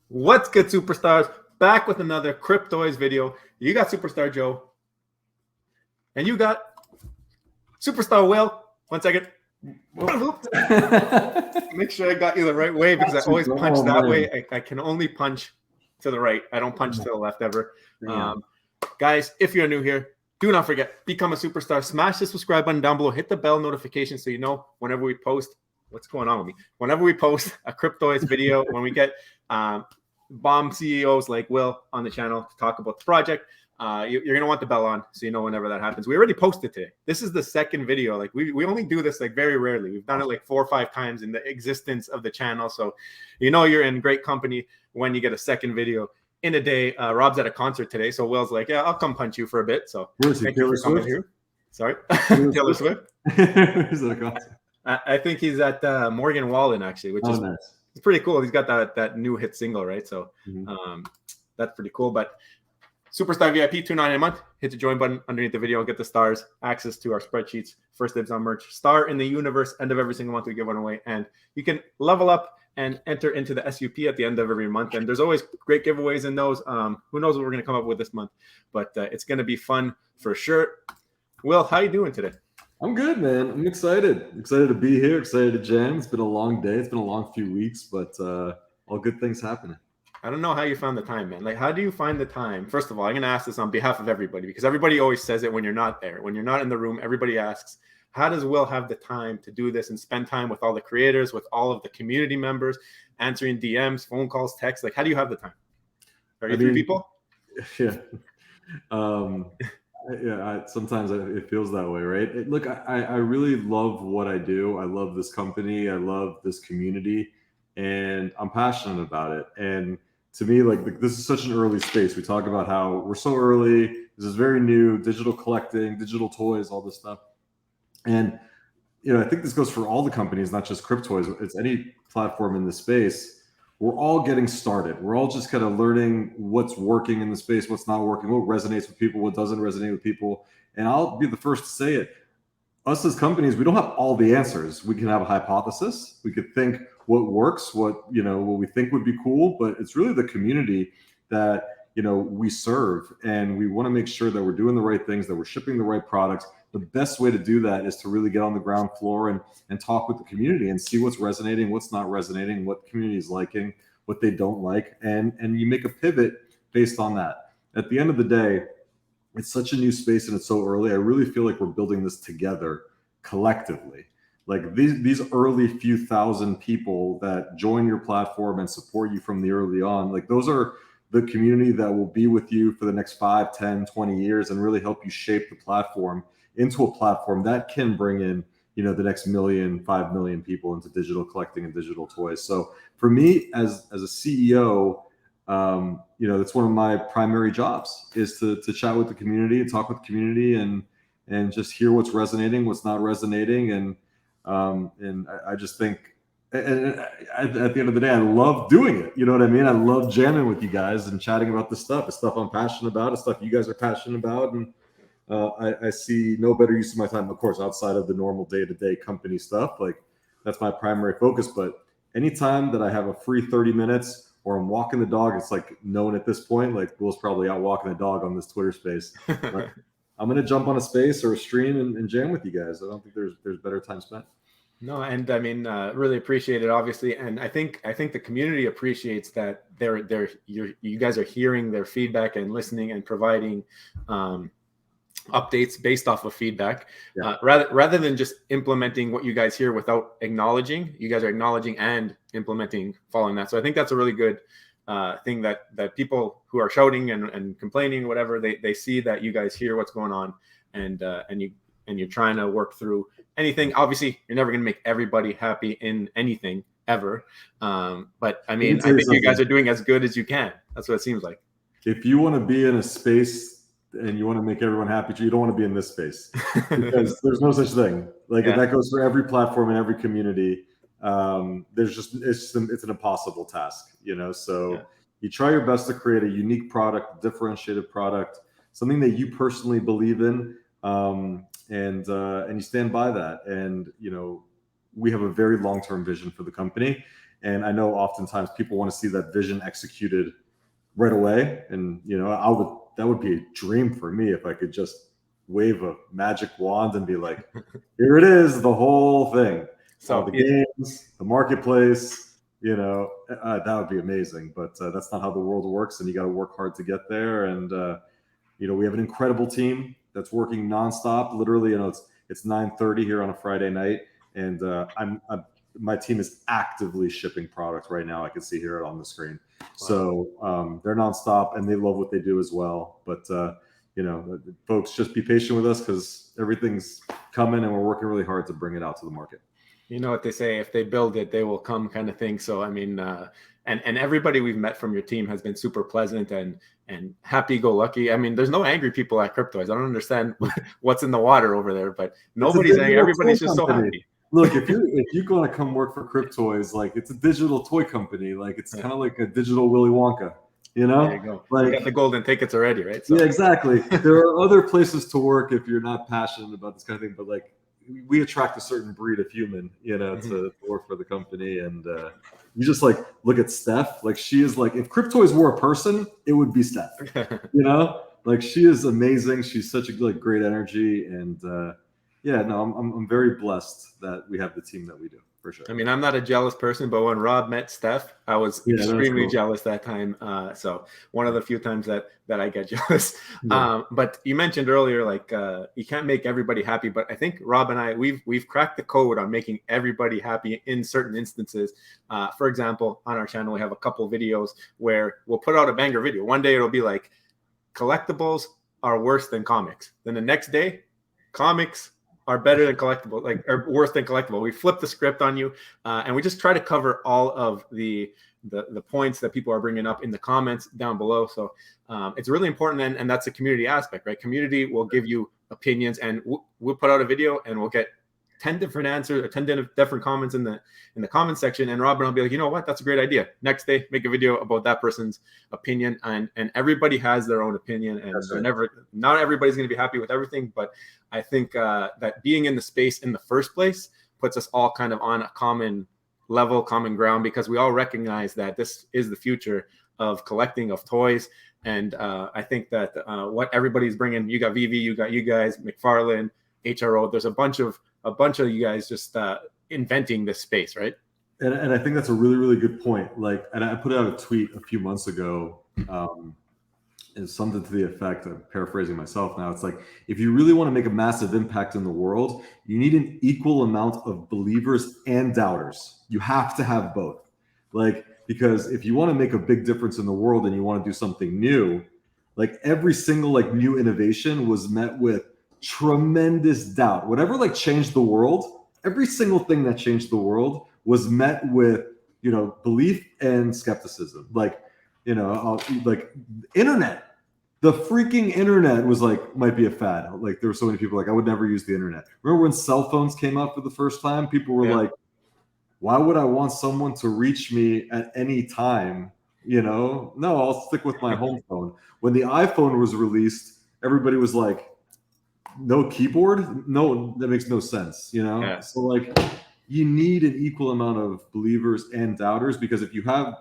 What's good, superstars? Back with another Cryptoys video. You got Superstar Joe, and you got Superstar Will. 1 second. Make sure I got you the right way because I always punch that way. I can only punch to the right. I don't punch to the left ever. Guys, if you're new here, do not forget, become a superstar. Smash the subscribe button down below. Hit the bell notification so you know whenever we post. What's going on with me? Whenever we post a Cryptoys video, when we get bomb CEOs like Will on the channel to talk about the project, you're going to want the bell on so you know whenever that happens. We already posted today. This is the second video. Like we only do this like very rarely. We've done it like 4 or 5 times in the existence of the channel. So you know you're in great company when you get a second video in a day. Rob's at a concert today, so Will's like, yeah, I'll come punch you for a bit. So thank you for coming here. Sorry, Taylor Swift. Where's the concert? I think he's at Morgan Wallen actually, which is nice. It's pretty cool. He's got that new hit single, right? So that's pretty cool. But Superstar VIP $2.99 a month. Hit the join button underneath the video. Get the stars, access to our spreadsheets, first dibs on merch, star in the universe. End of every single month we give one away, and you can level up and enter into the SUP at the end of every month. And there's always great giveaways in those. Who knows what we're going to come up with this month? But it's going to be fun for sure. Will, how you doing today? I'm good, man. I'm excited. Excited to be here. Excited to jam. It's been a long day. It's been a long few weeks, but all good things happening. I don't know how you found the time, man. Like, how do you find the time? First of all, I'm going to ask this on behalf of everybody because everybody always says it when you're not there. When you're not in the room, everybody asks, how does Will have the time to do this and spend time with all the creators, with all of the community members, answering DMs, phone calls, texts? Like, how do you have the time? Are you 3 people? Yeah. Yeah, sometimes it feels that way, right? Look, I really love what I do. I love this company. I love this community, and I'm passionate about it. And to me, like this is such an early space. We talk about how we're so early. This is very new, digital collecting, digital toys, all this stuff. And, I think this goes for all the companies, not just Cryptoys. It's any platform in this space. We're all getting started. We're all just kind of learning what's working in the space, what's not working, what resonates with people, what doesn't resonate with people. And I'll be the first to say it. Us as companies, we don't have all the answers. We can have a hypothesis. We could think what works, what we think would be cool, but it's really the community that, we serve. And we want to make sure that we're doing the right things, that we're shipping the right products. The best way to do that is to really get on the ground floor and talk with the community and see what's resonating, what's not resonating, what the community is liking, what they don't like, and you make a pivot based on that. At the end of the day, it's such a new space and it's so early. I really feel like we're building this together collectively. Like these early few thousand people that join your platform and support you from the early on, like those are the community that will be with you for the next 5, 10, 20 years and really help you shape the platform into a platform that can bring in, the next 1 million, 5 million people into digital collecting and digital toys. So for me as a CEO, that's one of my primary jobs is to chat with the community and talk with the community and just hear what's resonating, what's not resonating. And I just think, and at the end of the day, I love doing it. You know what I mean? I love jamming with you guys and chatting about this stuff. It's stuff I'm passionate about. It's stuff you guys are passionate about. And I see no better use of my time, of course, outside of the normal day-to-day company stuff. Like that's my primary focus. But anytime that I have a free 30 minutes or I'm walking the dog, it's like known at this point, like Will's probably out walking the dog on this Twitter space. But I'm going to jump on a space or a stream and jam with you guys. I don't think there's better time spent. No, and I mean, really appreciate it, obviously, and I think the community appreciates that you guys are hearing their feedback and listening and providing updates based off of feedback, rather than just implementing what you guys hear without acknowledging. You guys are acknowledging and implementing, following that. So I think that's a really good thing that people who are shouting and complaining or whatever, they see that you guys hear what's going on and you're trying to work through anything. Obviously, you're never going to make everybody happy in anything ever. But I mean, I think you guys are doing as good as you can. That's what it seems like. If you want to be in a space and you want to make everyone happy, you don't want to be in this space because there's no such thing. Like that goes for every platform and every community. It's an impossible task, so you try your best to create a unique product, differentiated product, something that you personally believe in. And you stand by that. And, we have a very long-term vision for the company. And I know oftentimes people want to see that vision executed right away. And, that would be a dream for me if I could just wave a magic wand and be like, here it is, the whole thing. So the games, the marketplace, that would be amazing. But that's not how the world works, and you got to work hard to get there. And we have an incredible team that's working nonstop. Literally, it's 9:30 here on a Friday night, and my team is actively shipping products right now. I can see here on the screen. Wow. So they're nonstop, and they love what they do as well. But folks, just be patient with us because everything's coming, and we're working really hard to bring it out to the market. You know what they say, if they build it, they will come, kind of thing. So, I mean, and everybody we've met from your team has been super pleasant and happy-go-lucky. I mean, there's no angry people at Cryptoys. I don't understand what's in the water over there, but nobody's angry. Everybody's just so happy. Look, if you're going to come work for Cryptoys, like, it's a digital toy company. Like, it's kind of like a digital Willy Wonka. There you go. Like, you got the golden tickets already, right? So. Yeah, exactly. There are other places to work if you're not passionate about this kind of thing, but like, we attract a certain breed of human, to work for the company. And you just like look at Steph, like she is like, if Cryptoys were a person, it would be Steph, like she is amazing. She's such a great energy. And I'm very blessed that we have the team that we do, for sure. I mean, I'm not a jealous person, but when Rob met Steph, I was extremely jealous that time. So one of the few times that I get jealous. Yeah. But you mentioned earlier, like you can't make everybody happy. But I think Rob and I, we've cracked the code on making everybody happy in certain instances. For example, on our channel, we have a couple videos where we'll put out a banger video. One day it'll be like, collectibles are worse than comics. Then the next day, comics are better than collectible, or worse than collectible. We flip the script on you, and we just try to cover all of the points that people are bringing up in the comments down below. So it's really important, and that's a community aspect, right? Community will give you opinions, and we'll put out a video, and we'll get 10 different answers or 10 different comments in the comment section, and Robin will be like, you know what, that's a great idea. Next day, make a video about that person's opinion, and everybody has their own opinion, and not everybody's going to be happy with everything, but I think that being in the space in the first place puts us all kind of on a common level, common ground, because we all recognize that this is the future of collecting, of toys. And I think that what everybody's bringing, you got VV, you got you guys, McFarlane, HRO, there's a bunch of you guys just inventing this space, right? And I think that's a really, really good point. Like, and I put out a tweet a few months ago, and something to the effect of, paraphrasing myself now, it's like, if you really want to make a massive impact in the world, you need an equal amount of believers and doubters. You have to have both. Like, because if you want to make a big difference in the world and you want to do something new, like every single new innovation was met with tremendous doubt. Whatever changed the world, every single thing that changed the world was met with belief and skepticism. Internet, the freaking internet was might be a fad. Like, there were so many people I would never use the internet. Remember when cell phones came out for the first time? People were like, why would I want someone to reach me at any time? No, I'll stick with my home phone. When the iPhone was released, everybody was like, no keyboard? No, that makes no sense, Yeah. So you need an equal amount of believers and doubters, because if you have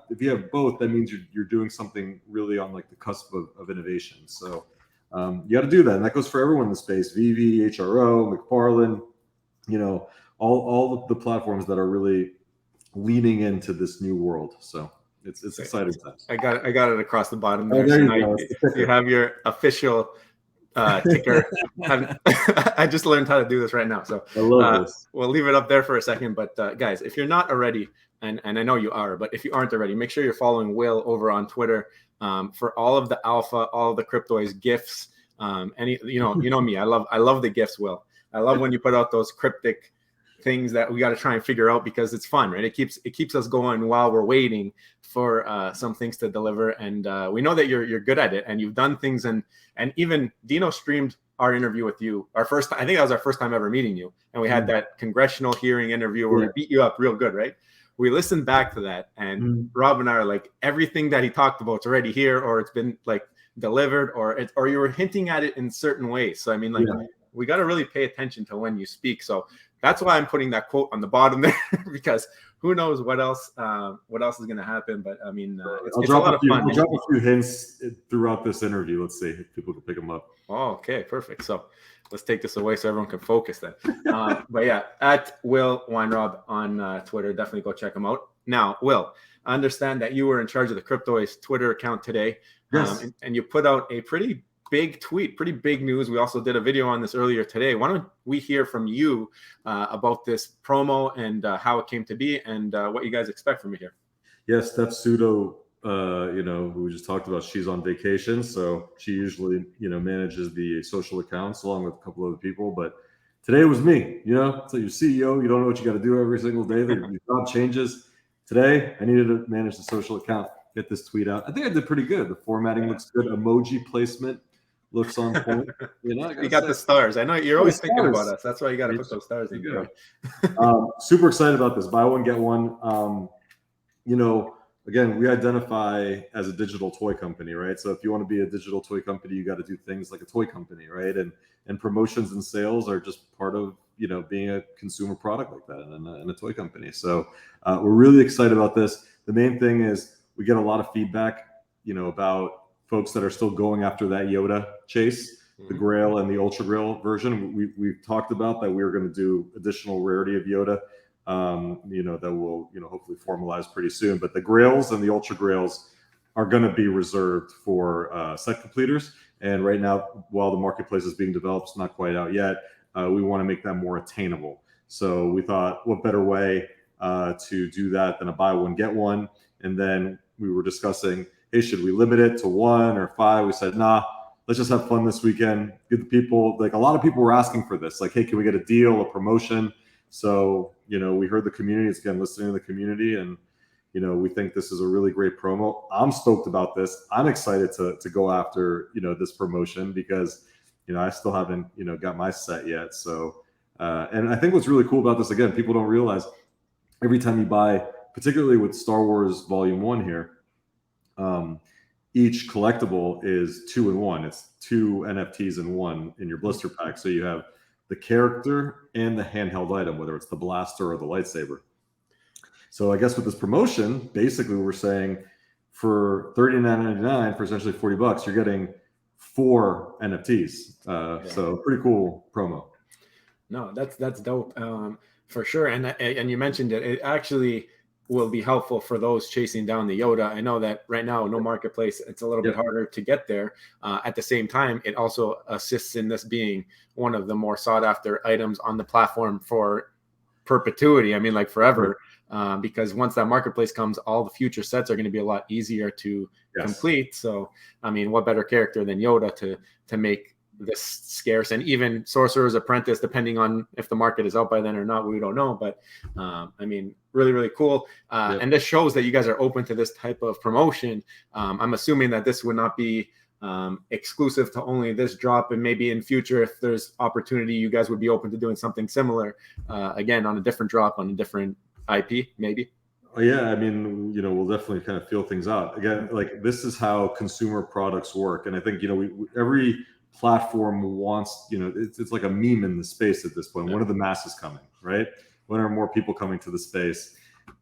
both, that means you're doing something really on the cusp of innovation. So you got to do that, and that goes for everyone in the space: VV, HRO, McFarlane, all of the platforms that are really leaning into this new world. So it's exciting times. I got it across the bottom there. You have your official ticker. I just learned how to do this right now, so I love this. We'll leave it up there for a second. But guys, if you're not already, and I know you are, but if you aren't already, make sure you're following Will over on Twitter for all of the alpha, all of the Cryptoys gifts. You know me, I love the gifts, Will. I love when you put out those cryptic things that we got to try and figure out, because it's fun, right? It keeps us going while we're waiting for some things to deliver. And we know that you're good at it, and you've done things. And even Dino streamed our interview with you, I think that was our first time ever meeting you. And we had that congressional hearing interview where we beat you up real good, right? We listened back to that, and Rob and I are like, everything that he talked about is already here, or it's been delivered, or you were hinting at it in certain ways. So I mean, we got to really pay attention to when you speak. So that's why I'm putting that quote on the bottom there, because who knows what else is going to happen. But I mean, it's a lot of fun. I'll drop a few hints throughout this interview. Let's see if people can pick them up. Oh, okay, perfect. So let's take this away so everyone can focus then. But yeah, at Will Weinrob on Twitter, definitely go check him out. Now, Will, I understand that you were in charge of the Cryptoys Twitter account today. Yes. And you put out a pretty big tweet, pretty big news. We also did a video on this earlier today. Why don't we hear from you about this promo and how it came to be and what you guys expect from it here? Yes, Steph Pseudo, who we just talked about, she's on vacation. So she usually, manages the social accounts along with a couple other people. But today it was me, so you're CEO, you don't know what you got to do every single day. The job changes. Today, I needed to manage the social account, get this tweet out. I think I did pretty good. The formatting looks good. Emoji placement looks on point. You got the stars. I know you're always thinking about us. That's why you got to put those stars in. Super excited about this. Buy one, get one. Again, we identify as a digital toy company, right? So if you want to be a digital toy company, you got to do things like a toy company, right? And promotions and sales are just part of being a consumer product like that in a toy company. So we're really excited about this. The main thing is we get a lot of feedback, about folks that are still going after that Yoda chase, the Grail and the Ultra Grail version. We've talked about that we were going to do additional rarity of Yoda, that will, hopefully formalize pretty soon. But the Grails and the Ultra Grails are going to be reserved for set completers. And right now, while the marketplace is being developed, it's not quite out yet. We want to make that more attainable. So we thought, what better way to do that than a buy one, get one? And then we were discussing, hey, should we limit it to 1 or 5? We said, nah, let's just have fun this weekend. Give the people, like a lot of people were asking for this. Like, hey, can we get a deal, a promotion? So, we heard the community. It's again, listening to the community. And, we think this is a really great promo. I'm stoked about this. I'm excited to go after, this promotion because, I still haven't, got my set yet. So, and I think what's really cool about this, again, people don't realize every time you buy, particularly with Star Wars Volume 1 here, each collectible is 2 in 1. It's 2 NFTs in 1 in your blister pack. So you have the character and the handheld item, whether it's the blaster or the lightsaber. So I guess with this promotion, basically we're saying for $39.99 for essentially $40, you're getting 4 NFTs. So pretty cool promo. No, that's dope for sure. And you mentioned it actually will be helpful for those chasing down the Yoda. I know that right now, no marketplace, it's a little bit harder to get there. At the same time, it also assists in this being one of the more sought after items on the platform for perpetuity. I mean, like forever, because once that marketplace comes, all the future sets are going to be a lot easier to complete. So, I mean, what better character than Yoda to make this scarce? And even Sorcerer's Apprentice, depending on if the market is out by then or not, we don't know. But I mean, really, really cool. And this shows that you guys are open to this type of promotion. I'm assuming that this would not be exclusive to only this drop, and maybe in future, if there's opportunity, you guys would be open to doing something similar, again, on a different drop, on a different IP, maybe. Yeah, I mean, we'll definitely kind of feel things out. Again, like this is how consumer products work. And I think, every platform wants, it's like a meme in the space at this point. When are the masses coming, right? When are more people coming to the space?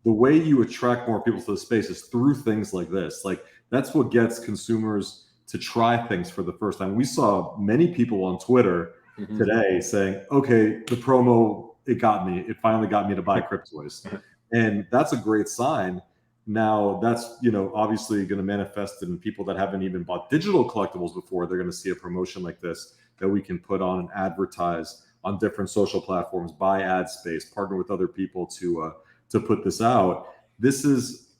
The way you attract more people to the space is through things like this. Like that's what gets consumers to try things for the first time. We saw many people on Twitter today saying, okay, the promo, it got me. It finally got me to buy Cryptoys. And that's a great sign. Now that's, obviously going to manifest in people that haven't even bought digital collectibles before. They're going to see a promotion like this that we can put on and advertise on different social platforms, buy ad space, partner with other people to put this out. This is,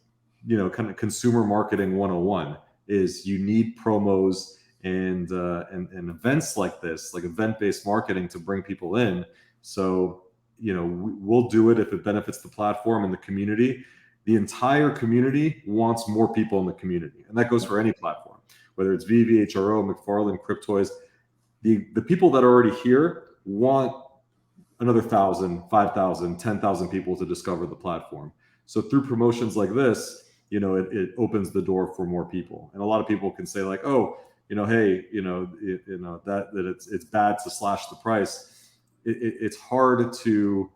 kind of consumer marketing 101 is you need promos and events like this, like event-based marketing to bring people in. So, we'll do it if it benefits the platform and the community. The entire community wants more people in the community. And that goes for any platform, whether it's VV, HRO, McFarlane, Cryptoys. The people that are already here want another 1,000, 5,000, 10,000 people to discover the platform. So through promotions like this, it opens the door for more people. And a lot of people can say like, oh, hey, that it's bad to slash the price. It's hard to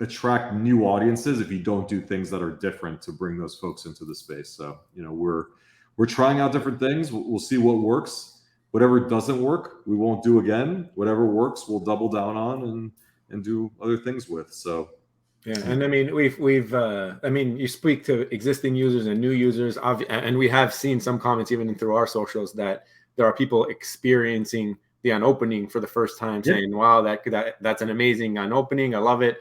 attract new audiences if you don't do things that are different to bring those folks into the space. So, we're trying out different things. We'll see what works. Whatever doesn't work, we won't do again. Whatever works, we'll double down on and do other things with. So, yeah, and I mean, you speak to existing users and new users, and we have seen some comments even through our socials that there are people experiencing the unopening for the first time, saying, "Wow, that's an amazing unopening. I love it."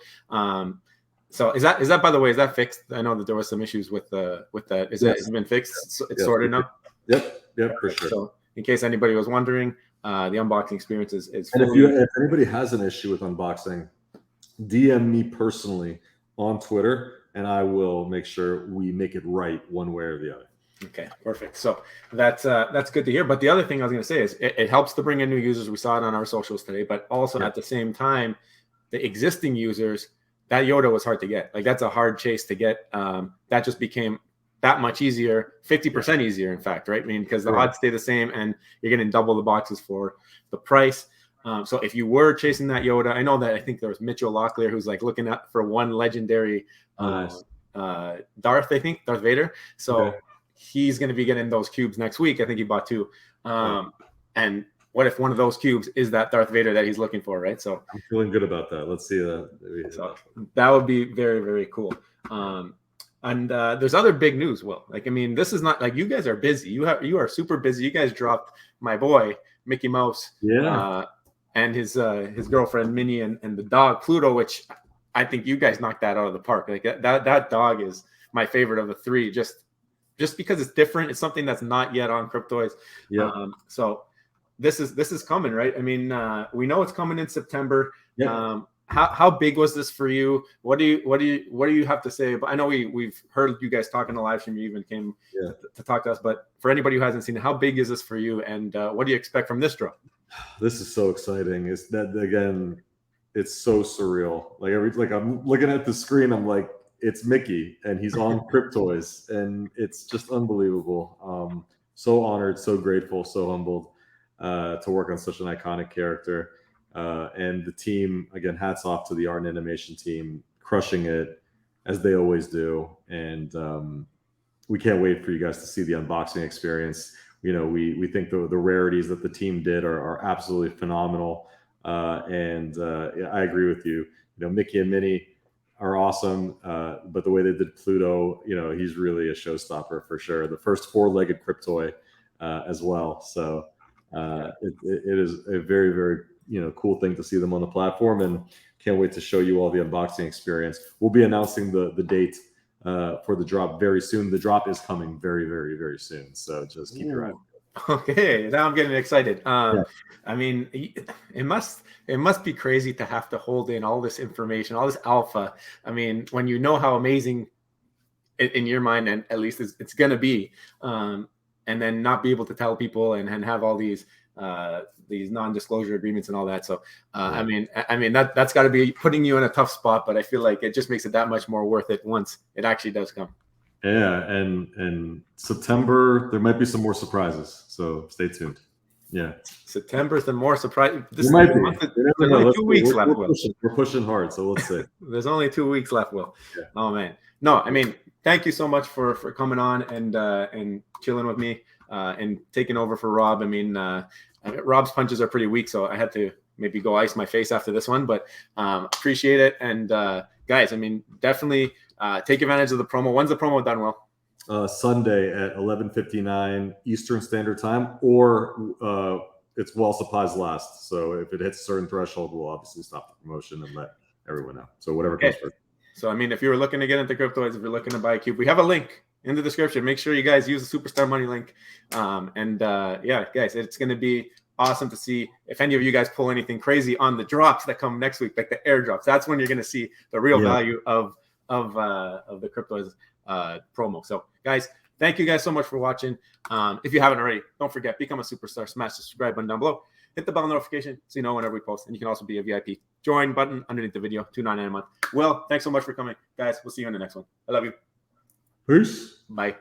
So is that by the way, is that fixed? I know that there was some issues with that. Has it been fixed? It's sorted now. Yep, for sure. So in case anybody was wondering, the unboxing experience is. And if anybody has an issue with unboxing, DM me personally on Twitter, and I will make sure we make it right one way or the other. Okay, perfect. So that's good to hear. But the other thing I was going to say is it helps to bring in new users. We saw it on our socials today, but also at the same time, the existing users, that Yoda was hard to get. Like, that's a hard chase to get. That just became that much easier, 50% easier, in fact, right? I mean, because the odds stay the same, and you're getting double the boxes for the price. So if you were chasing that Yoda, I think there was Mitchell Locklear who's like looking at for one legendary Darth Vader. So he's going to be getting those cubes next week. I think he bought 2. And what if one of those cubes is that Darth Vader that he's looking for, right? So I'm feeling good about that. Let's see that. So that would be very, very cool. And there's other big news, Will. Like, I mean, this is not like, you guys are busy. You are super busy. You guys dropped my boy Mickey Mouse, and his girlfriend Minnie and the dog Pluto, which I think you guys knocked that out of the park. Like, that dog is my favorite of the 3, just because it's different. It's something that's not yet on Cryptoys. So this is coming, right? I mean, we know it's coming in September. How big was this for you? What do you have to say? But I know we've heard you guys talk in the live stream. You even came to talk to us. But for anybody who hasn't seen it, how big is this for you? And what do you expect from this drop? This is so exciting. It's that, again, it's so surreal. Like I'm looking at the screen, I'm like, it's Mickey, and he's on Cryptoys, and it's just unbelievable. So honored, so grateful, so humbled to work on such an iconic character. And the team, again, hats off to the art and animation team, crushing it as they always do. And we can't wait for you guys to see the unboxing experience. We think the rarities that the team did are absolutely phenomenal. And I agree with you. Mickey and Minnie are awesome, but the way they did Pluto, he's really a showstopper for sure. The first 4-legged Cryptoy as well. So it is a very, very cool thing to see them on the platform, and can't wait to show you all the unboxing experience. We'll be announcing the date for the drop very soon. The drop is coming very, very, very soon. So just keep your eye on it. Okay, now I'm getting excited. I mean, it must be crazy to have to hold in all this information, all this alpha. I mean, when you know how amazing in your mind, and at least it's going to be, and then not be able to tell people and have all these non-disclosure agreements and all that. So, I mean, that's got to be putting you in a tough spot, but I feel like it just makes it that much more worth it once it actually does come. Yeah. And September, there might be some more surprises. So stay tuned. Yeah. September's the more surprise. There's only 2 weeks left, Will. We're pushing hard. So let's see. There's only 2 weeks left, Will. Yeah. Oh man. No, I mean, thank you so much for coming on and chilling with me and taking over for Rob. I mean, Rob's punches are pretty weak, so I had to maybe go ice my face after this one, but appreciate it. And guys, I mean, definitely take advantage of the promo. When's the promo done, Will? Sunday at 11:59 Eastern Standard Time, or it's while supplies last. So if it hits a certain threshold, we'll obviously stop the promotion and let everyone know. So whatever comes first. So, I mean, if you were looking to get into Cryptoys, if you're looking to buy a cube, we have a link in the description. Make sure you guys use the Superstar Money link. Yeah, guys, it's going to be awesome to see if any of you guys pull anything crazy on the drops that come next week, like the airdrops. That's when you're going to see the real value of the Cryptoys promo. So, guys, thank you guys so much for watching. If you haven't already, don't forget, become a superstar. Smash the subscribe button down below. Hit the bell notification so you know whenever we post. And you can also be a VIP. Join button underneath the video, $2.99 a month. Will, thanks so much for coming. Guys, we'll see you in the next one. I love you. Peace. Bye.